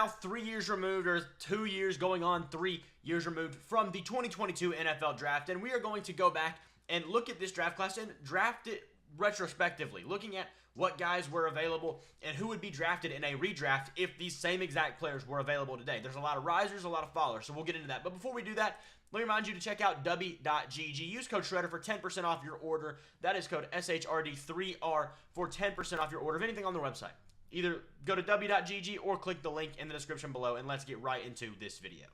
now 3 years removed, or 2 years going on 3 years removed from the 2022 NFL draft, and we are going to go back and look at this draft class and draft it retrospectively, looking at what guys were available and who would be drafted in a redraft if these same exact players were available today. There's a lot of risers, a lot of fallers, so we'll get into that. But before we do that, let me remind you to check out W.GG. Use code SHREDDER for 10% off your order. That is code SHRD3R for 10% off your order of anything on their website. Either go to W.GG or click the link in the description below, and let's get right into this video.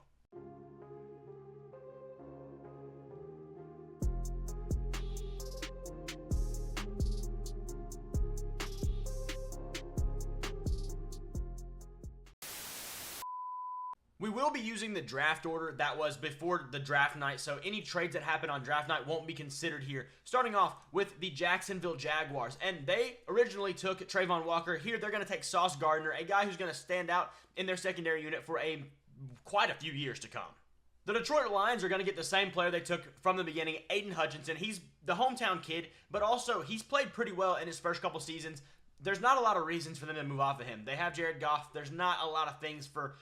We will be using the draft order that was before the draft night, so any trades that happen on draft night won't be considered here. Starting off with the Jacksonville Jaguars, and they originally took Travon Walker. Here they're going to take Sauce Gardner, a guy who's going to stand out in their secondary unit for quite a few years to come. The Detroit Lions are going to get the same player they took from the beginning, Aiden Hutchinson. He's the hometown kid, but also he's played pretty well in his first couple seasons. There's not a lot of reasons for them to move off of him. They have Jared Goff. There's not a lot of things for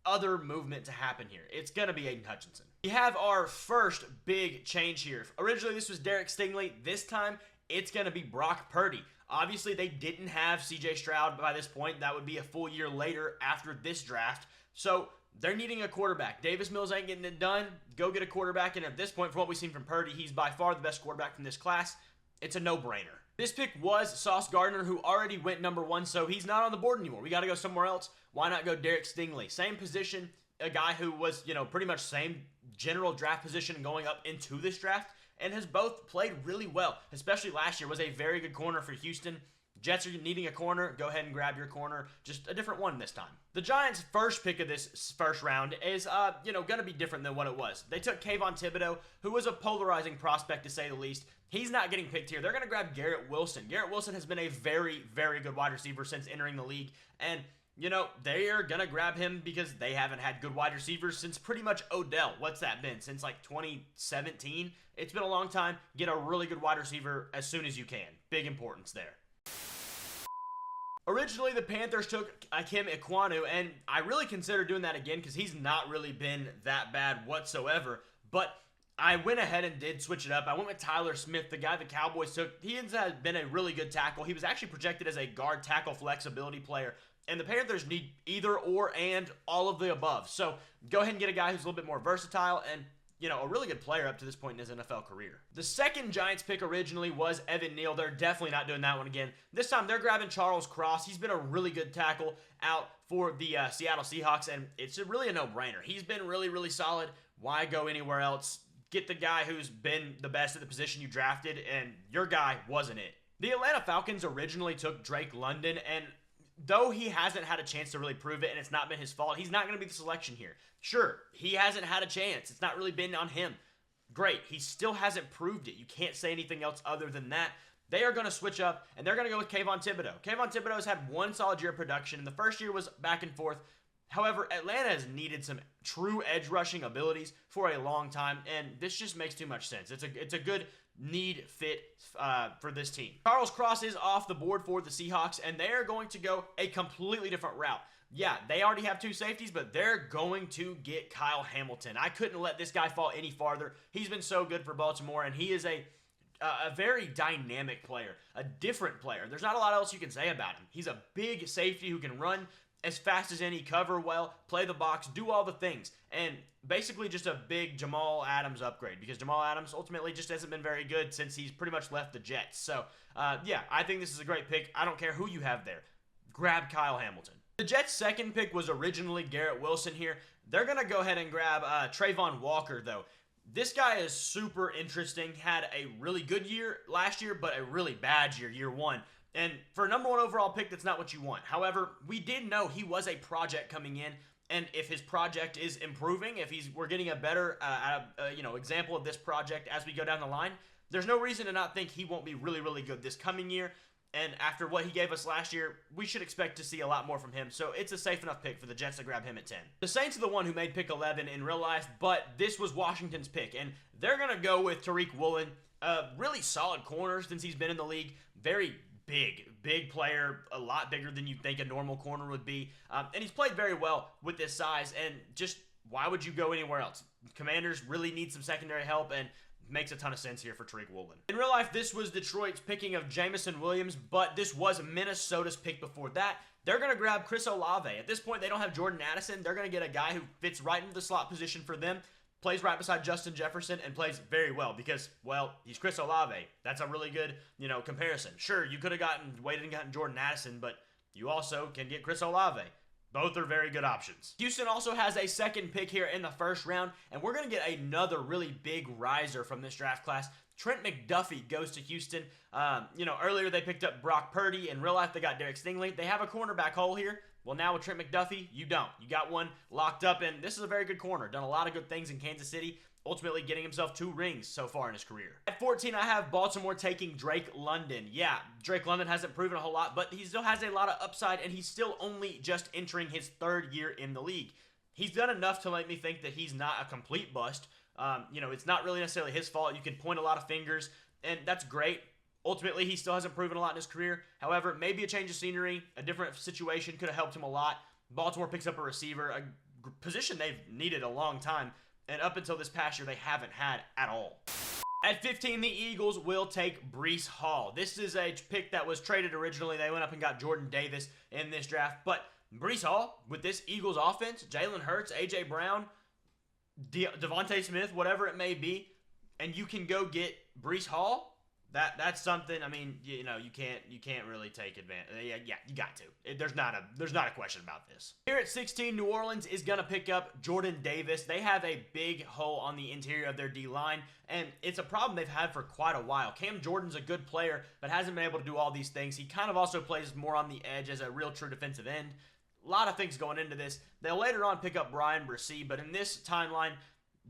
other movement to happen here. It's going to be Aiden Hutchinson. We have our first big change here. Originally, this was Derek Stingley. This time, it's going to be Brock Purdy. Obviously, they didn't have C.J. Stroud by this point. That would be a full year later after this draft. So they're needing a quarterback. Davis Mills ain't getting it done. Go get a quarterback. And at this point, from what we've seen from Purdy, he's by far the best quarterback from this class. It's a no-brainer. This pick was Sauce Gardner, who already went number 1, so he's not on the board anymore. We got to go somewhere else. Why not go Derek Stingley? Same position, a guy who was, pretty much same general draft position going up into this draft, and has both played really well, especially last year. Was a very good corner for Houston. Jets are needing a corner. Go ahead and grab your corner. Just a different one this time. The Giants' first pick of this first round is, going to be different than what it was. They took Kayvon Thibodeau, who was a polarizing prospect to say the least. He's not getting picked here. They're going to grab Garrett Wilson. Garrett Wilson has been a very, very good wide receiver since entering the league. And, they are going to grab him because they haven't had good wide receivers since pretty much Odell. What's that been? Since like 2017? It's been a long time. Get a really good wide receiver as soon as you can. Big importance there. Originally, the Panthers took Akim Ekwonu, and I really consider doing that again because he's not really been that bad whatsoever. But I went ahead and did switch it up. I went with Tyler Smith, the guy the Cowboys took. He has been a really good tackle. He was actually projected as a guard tackle flexibility player. And the Panthers need either or and all of the above. So go ahead and get a guy who's a little bit more versatile and, a really good player up to this point in his NFL career. The second Giants pick originally was Evan Neal. They're definitely not doing that one again. This time they're grabbing Charles Cross. He's been a really good tackle out for the Seattle Seahawks, and it's really a no-brainer. He's been really, really solid. Why go anywhere else? Get the guy who's been the best at the position you drafted, and your guy wasn't it. The Atlanta Falcons originally took Drake London, and though he hasn't had a chance to really prove it, and it's not been his fault, he's not going to be the selection here. Sure, he hasn't had a chance. It's not really been on him. Great. He still hasn't proved it. You can't say anything else other than that. They are going to switch up, and they're going to go with Kayvon Thibodeau. Kayvon Thibodeau has had one solid year of production, and the first year was back and forth. However, Atlanta has needed some true edge rushing abilities for a long time, and this just makes too much sense. It's a good need fit for this team. Charles Cross is off the board for the Seahawks, and they are going to go a completely different route. Yeah, they already have 2 safeties, but they're going to get Kyle Hamilton. I couldn't let this guy fall any farther. He's been so good for Baltimore, and he is a very dynamic player, a different player. There's not a lot else you can say about him. He's a big safety who can run as fast as any, cover well, play the box, do all the things, and basically just a big Jamal Adams upgrade because Jamal Adams ultimately just hasn't been very good since he's pretty much left the Jets. So, yeah, I think this is a great pick. I don't care who you have there. Grab Kyle Hamilton. The Jets' second pick was originally Garrett Wilson here. They're going to go ahead and grab Travon Walker, though. This guy is super interesting. Had a really good year last year, but a really bad year 1. And for a number 1 overall pick, that's not what you want. However, we did know he was a project coming in, and if his project is improving, if we're getting a better example of this project as we go down the line, there's no reason to not think he won't be really, really good this coming year. And after what he gave us last year, we should expect to see a lot more from him. So it's a safe enough pick for the Jets to grab him at 10. The Saints are the one who made pick 11 in real life, but this was Washington's pick. And they're going to go with Tariq Woolen, a really solid corner since he's been in the league. Very big, big player, a lot bigger than you'd think a normal corner would be. And he's played very well with this size, and just why would you go anywhere else? Commanders really need some secondary help, and makes a ton of sense here for Tariq Woolen. In real life, this was Detroit's picking of Jameson Williams, but this was Minnesota's pick before that. They're going to grab Chris Olave. At this point, they don't have Jordan Addison. They're going to get a guy who fits right into the slot position for them, plays right beside Justin Jefferson, and plays very well because, well, he's Chris Olave. That's a really good, comparison. Sure, you could have waited and gotten Jordan Addison, but you also can get Chris Olave. Both are very good options. Houston also has a second pick here in the first round, and we're going to get another really big riser from this draft class. Trent McDuffie goes to Houston. Earlier they picked up Brock Purdy. In real life, they got Derek Stingley. They have a cornerback hole here. Well, now with Trent McDuffie, you don't. You got one locked up, and this is a very good corner. Done a lot of good things in Kansas City, ultimately getting himself 2 rings so far in his career. At 14, I have Baltimore taking Drake London. Yeah, Drake London hasn't proven a whole lot, but he still has a lot of upside, and he's still only just entering his 3rd year in the league. He's done enough to make me think that he's not a complete bust. It's not really necessarily his fault. You can point a lot of fingers, and that's great. Ultimately, he still hasn't proven a lot in his career. However, maybe a change of scenery, a different situation could have helped him a lot. Baltimore picks up a receiver, a position they've needed a long time, and up until this past year, they haven't had at all. At 15, the Eagles will take Breece Hall. This is a pick that was traded originally. They went up and got Jordan Davis in this draft, but Breece Hall, with this Eagles offense, Jalen Hurts, A.J. Brown, Devontae Smith, whatever it may be, and you can go get Breece Hall, that's something. I mean, you can't really take advantage. Yeah, you got to. There's not a question about this. Here at 16, New Orleans is gonna pick up Jordan Davis. They have a big hole on the interior of their D-line, and it's a problem they've had for quite a while. Cam Jordan's a good player, but hasn't been able to do all these things. He kind of also plays more on the edge as a real true defensive end. A lot of things going into this. They'll later on pick up Brian Bresee, but in this timeline,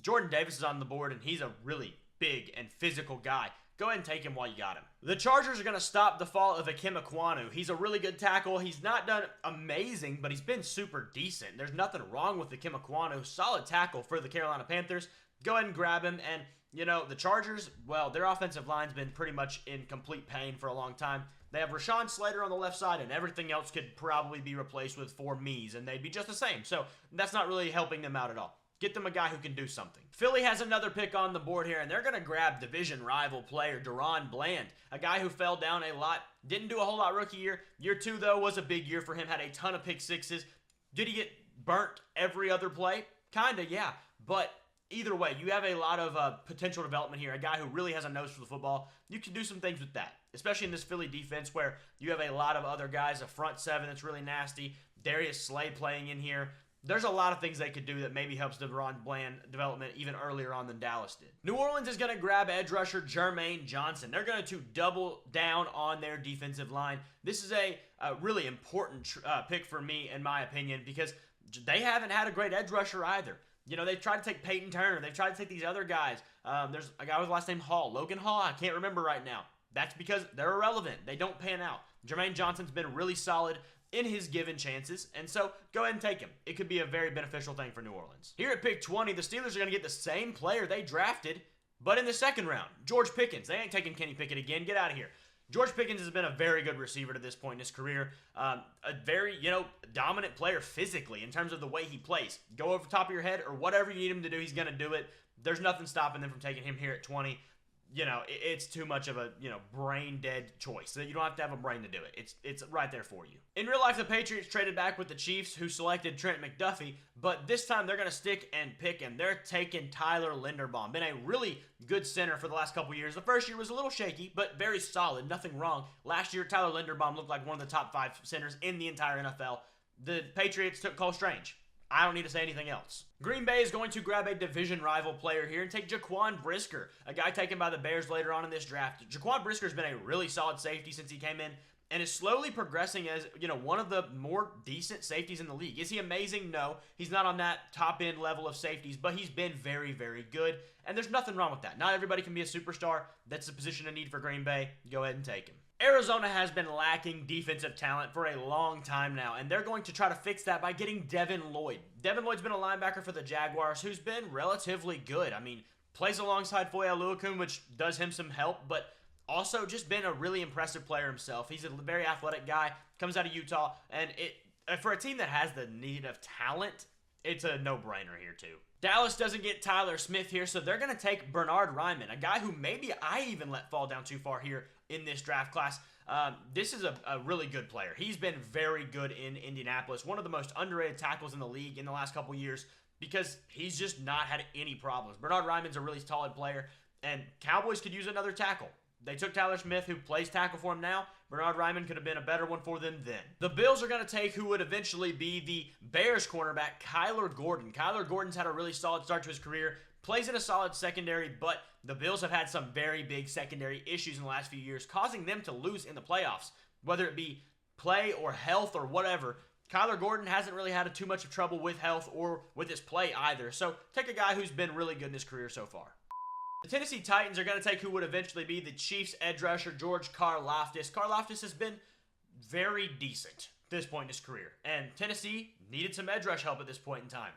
Jordan Davis is on the board, and he's a really big and physical guy. Go ahead and take him while you got him. The Chargers are going to stop the fall of Ikem Ekwonu. He's a really good tackle. He's not done amazing, but he's been super decent. There's nothing wrong with Ikem Ekwonu. Solid tackle for the Carolina Panthers. Go ahead and grab him. And, the Chargers, well, their offensive line's been pretty much in complete pain for a long time. They have Rashawn Slater on the left side, and everything else could probably be replaced with 4 me's, and they'd be just the same. So that's not really helping them out at all. Get them a guy who can do something. Philly has another pick on the board here, and they're going to grab division rival player Deron Bland, a guy who fell down a lot, didn't do a whole lot rookie year. Year 2, though, was a big year for him, had a ton of pick sixes. Did he get burnt every other play? Kinda, yeah. But either way, you have a lot of potential development here, a guy who really has a nose for the football. You can do some things with that, especially in this Philly defense where you have a lot of other guys, a front 7 that's really nasty, Darius Slay playing in here. There's a lot of things they could do that maybe helps Deron Bland development even earlier on than Dallas did. New Orleans is going to grab edge rusher Jermaine Johnson. They're going to double down on their defensive line. This is a really important pick for me, in my opinion, because they haven't had a great edge rusher either. They've tried to take Peyton Turner. They've tried to take these other guys. There's a guy with the last name Hall. Logan Hall, I can't remember right now. That's because they're irrelevant. They don't pan out. Jermaine Johnson's been really solid in his given chances, and so go ahead and take him. It could be a very beneficial thing for New Orleans. Here at pick 20, the Steelers are going to get the same player they drafted, but in the second round, George Pickens. They ain't taking Kenny Pickett again. Get out of here. George Pickens has been a very good receiver to this point in his career. A very, dominant player physically in terms of the way he plays. Go over the top of your head or whatever you need him to do, he's going to do it. There's nothing stopping them from taking him here at 20. It's too much of a, brain-dead choice. So you don't have to have a brain to do it. It's right there for you. In real life, the Patriots traded back with the Chiefs, who selected Trent McDuffie, but this time they're going to stick and pick him. They're taking Tyler Linderbaum. Been a really good center for the last couple years. The first year was a little shaky, but very solid. Nothing wrong. Last year, Tyler Linderbaum looked like one of the top 5 centers in the entire NFL. The Patriots took Cole Strange. I don't need to say anything else. Green Bay is going to grab a division rival player here and take Jaquan Brisker, a guy taken by the Bears later on in this draft. Jaquan Brisker has been a really solid safety since he came in and is slowly progressing as, one of the more decent safeties in the league. Is he amazing? No. He's not on that top-end level of safeties, but he's been very, very good, and there's nothing wrong with that. Not everybody can be a superstar. That's a position of need for Green Bay. Go ahead and take him. Arizona has been lacking defensive talent for a long time now, and they're going to try to fix that by getting Devin Lloyd. Devin Lloyd's been a linebacker for the Jaguars who's been relatively good. I mean, plays alongside Foye Oluokun, which does him some help, but Also, just been a really impressive player himself. He's a very athletic guy, comes out of Utah, and for a team that has the need of talent, it's a no-brainer here too. Dallas doesn't get Tyler Smith here, so they're going to take Bernhard Raimann, a guy who maybe I even let fall down too far here in this draft class. This is a really good player. He's been very good in Indianapolis, one of the most underrated tackles in the league in the last couple years because he's just not had any problems. Bernhard Raimann's a really solid player, and Cowboys could use another tackle. They took Tyler Smith, who plays tackle for him now. Bernhard Raimann could have been a better one for them then. The Bills are going to take who would eventually be the Bears cornerback, Kyler Gordon. Kyler Gordon's had a really solid start to his career, plays in a solid secondary, but the Bills have had some very big secondary issues in the last few years, causing them to lose in the playoffs. Whether it be play or health or whatever, Kyler Gordon hasn't really had too much of trouble with health or with his play either. So take a guy who's been really good in his career so far. The Tennessee Titans are going to take who would eventually be the Chiefs edge rusher, George Karlaftis. Karlaftis has been very decent at this point in his career, and Tennessee needed some edge rush help at this point in time.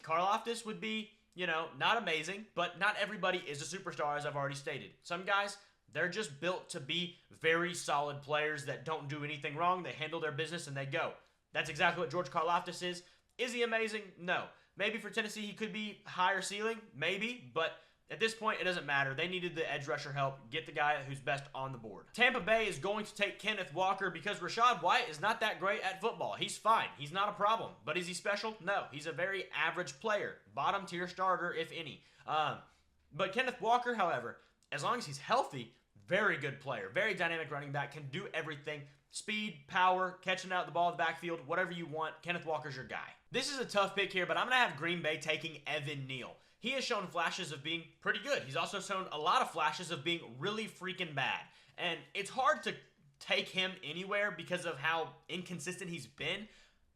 Karlaftis would be, not amazing, but not everybody is a superstar, as I've already stated. Some guys, they're just built to be very solid players that don't do anything wrong. They handle their business and they go. That's exactly what George Karlaftis is. Is he amazing? No. Maybe for Tennessee he could be higher ceiling, maybe, but at this point, it doesn't matter. They needed the edge rusher help. Get the guy who's best on the board. Tampa Bay is going to take Kenneth Walker because Rachaad White is not that great at football. He's fine. He's not a problem. But is he special? No. He's a very average player. Bottom tier starter, if any. But Kenneth Walker, however, as long as he's healthy, very good player. Very dynamic running back. Can do everything. Speed, power, catching out the ball in the backfield, whatever you want. Kenneth Walker's your guy. This is a tough pick here, but I'm going to have Green Bay taking Evan Neal. He has shown flashes of being pretty good. He's also shown a lot of flashes of being really freaking bad. And it's hard to take him anywhere because of how inconsistent he's been.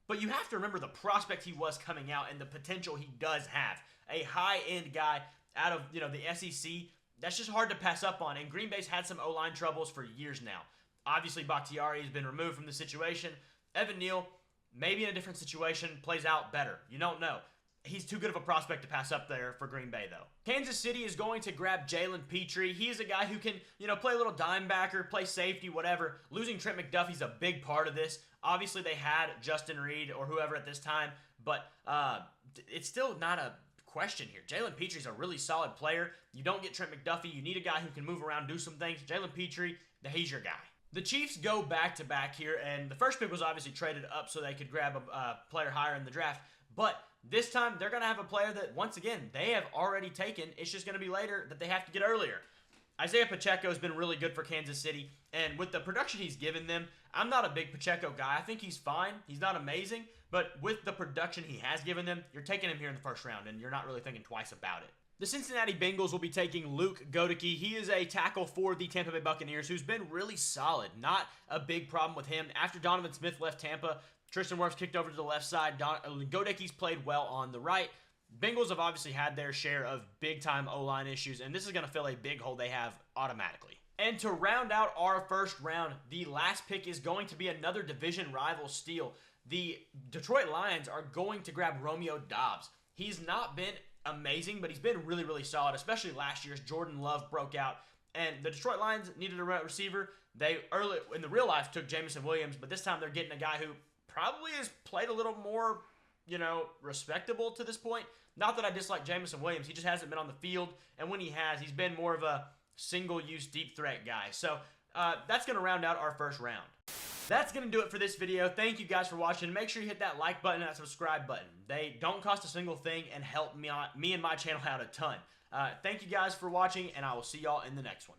But you have to remember the prospect he was coming out and the potential he does have. A high-end guy out of the SEC, that's just hard to pass up on. And Green Bay's had some O-line troubles for years now. Obviously, Bakhtiari has been removed from the situation. Evan Neal, maybe in a different situation, plays out better. You don't know. He's too good of a prospect to pass up there for Green Bay, though. Kansas City is going to grab Jalen Petrie. He is a guy who can, play a little dime backer, play safety, whatever. Losing Trent McDuffie's a big part of this. Obviously, they had Justin Reed or whoever at this time, but it's still not a question here. Jalen Petrie's a really solid player. You don't get Trent McDuffie. You need a guy who can move around, do some things. Jalen Petrie, he's your guy. The Chiefs go back-to-back here, and the first pick was obviously traded up so they could grab a player higher in the draft, but this time, they're going to have a player that, once again, they have already taken. It's just going to be later that they have to get earlier. Isaiah Pacheco has been really good for Kansas City, and with the production he's given them, I'm not a big Pacheco guy. I think he's fine. He's not amazing, but with the production he has given them, you're taking him here in the first round, and you're not really thinking twice about it. The Cincinnati Bengals will be taking Luke Goedeke. He is a tackle for the Tampa Bay Buccaneers who's been really solid. Not a big problem with him. After Donovan Smith left Tampa, Tristan Wirfs kicked over to the left side. Godeke's played well on the right. Bengals have obviously had their share of big-time O-line issues, and this is going to fill a big hole they have automatically. And to round out our first round, the last pick is going to be another division rival steal. The Detroit Lions are going to grab Romeo Doubs. He's not been amazing, but he's been really, really solid, especially last year's Jordan Love broke out. And the Detroit Lions needed a receiver. They early in the real life took Jameson Williams, but this time they're getting a guy who probably has played a little more, respectable to this point. Not that I dislike Jameson Williams. He just hasn't been on the field. And when he has, he's been more of a single-use deep threat guy. So that's going to round out our first round. That's going to do it for this video. Thank you guys for watching. Make sure you hit that like button and that subscribe button. They don't cost a single thing and help me and my channel out a ton. Thank you guys for watching, and I will see y'all in the next one.